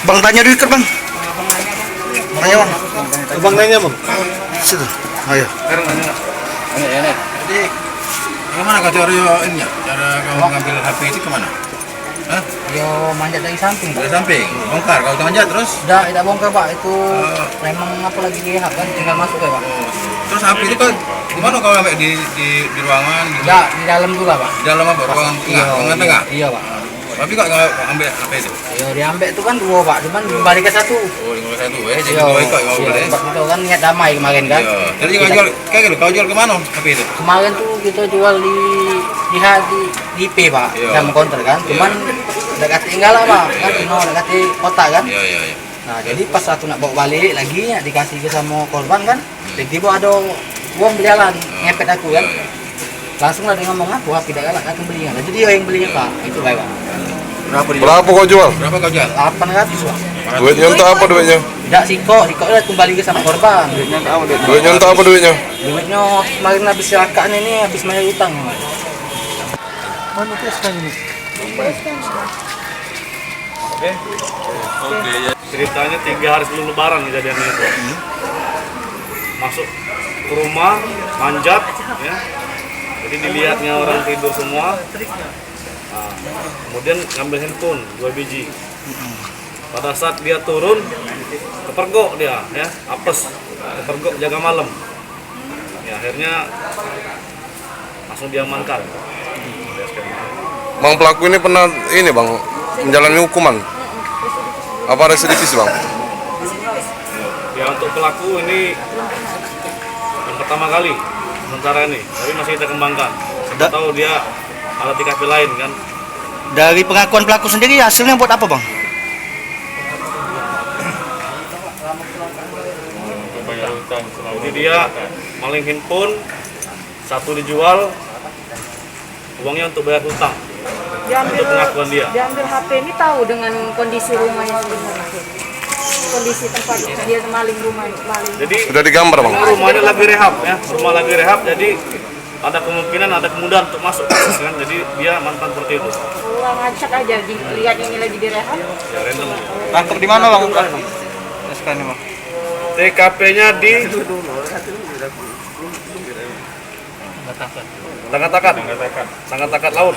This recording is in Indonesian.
Bang tanya dulu bang. Tanya bang. Bang nanya bang. Situ. Ayo. Jadi gimana kau cara ini? Cara kau ngambil HP itu kemana? Hah? Yo manjat dari samping Pak. Dari samping, bongkar. Kau manjat terus? Tidak bongkar Pak, itu memang apa lagi direhab kan, tinggal masuk ya Pak. Terus HP itu kan di mana kau ambil di ruangan? Ya di dalam dulu Pak. Di dalam apa? Ruangan tengah, ruangan tengah. Iya Pak. Tapi kok kau ambil HP itu? Yo diambil itu kan dua Pak, cuman balik ke satu. Oh, tinggal satu jadi dua ikut kau boleh. Itu kan niat damai kemarin kan. Iya. Jadi kau jual kayak gitu, kau jual ke mana HP itu? Kemarin tuh kita jual di IP Pak, Iya. sama counter kan. Cuman dekat tinggal lah Pak, kan dekat kota kan. Iya, iya, iya. Nah jadi pas aku nak bawa balik lagi ya dikasih ke sama korban kan, tiba-tiba ada uang berjalan ngepet aku kan, langsung lah dia ngomong aku tidak galak akan belinya. Jadi dia yang belinya Pak, itu baik Pak. Berapa kau jual? Berapa kau jual? 800 Pak. Duitnya untuk apa duitnya? Tidak siko udah kembali ke sama korban. Duitnya untuk apa duitnya? Duitnya kemarin habis silakan ini habis bayar utang. Mana SK ini? Oke, ya. Ceritanya 3 hari sebelum lebaran kejadiannya itu. Masuk ke rumah, manjat, ya. Jadi dilihatnya orang tidur semua. Nah, kemudian ngambil handphone 2 biji. Pada saat dia turun, kepergok dia, ya, apes, kepergok jaga malam. Ya, akhirnya langsung diamankan. Bang pelaku ini pernah ini bang menjalani hukuman. Apa residivis bang? Ya untuk pelaku ini yang pertama kali sementara ini, tapi masih kita kembangkan. Siapa tahu dia ada TKP lain kan. Dari pengakuan pelaku sendiri hasilnya buat apa bang? Jadi dia maling handphone, satu dijual, uangnya untuk bayar hutang. Diambil, Untuk pengakuan dia. diambil HP ini tahu dengan kondisi rumahnya sebenarnya, kondisi tempat dia maling maling. Jadi Sudah digambar bang? rumahnya lagi rehab ya, rumah lagi rehab, jadi ada kemungkinan ada kemudahan untuk masuk kasus kan, jadi dia mantan seperti itu. Orang ngacak aja lihat ini lagi direhab. Ya random. Tangkap di mana bang? SK ini bang. TKP-nya di Tangan Takat Laut.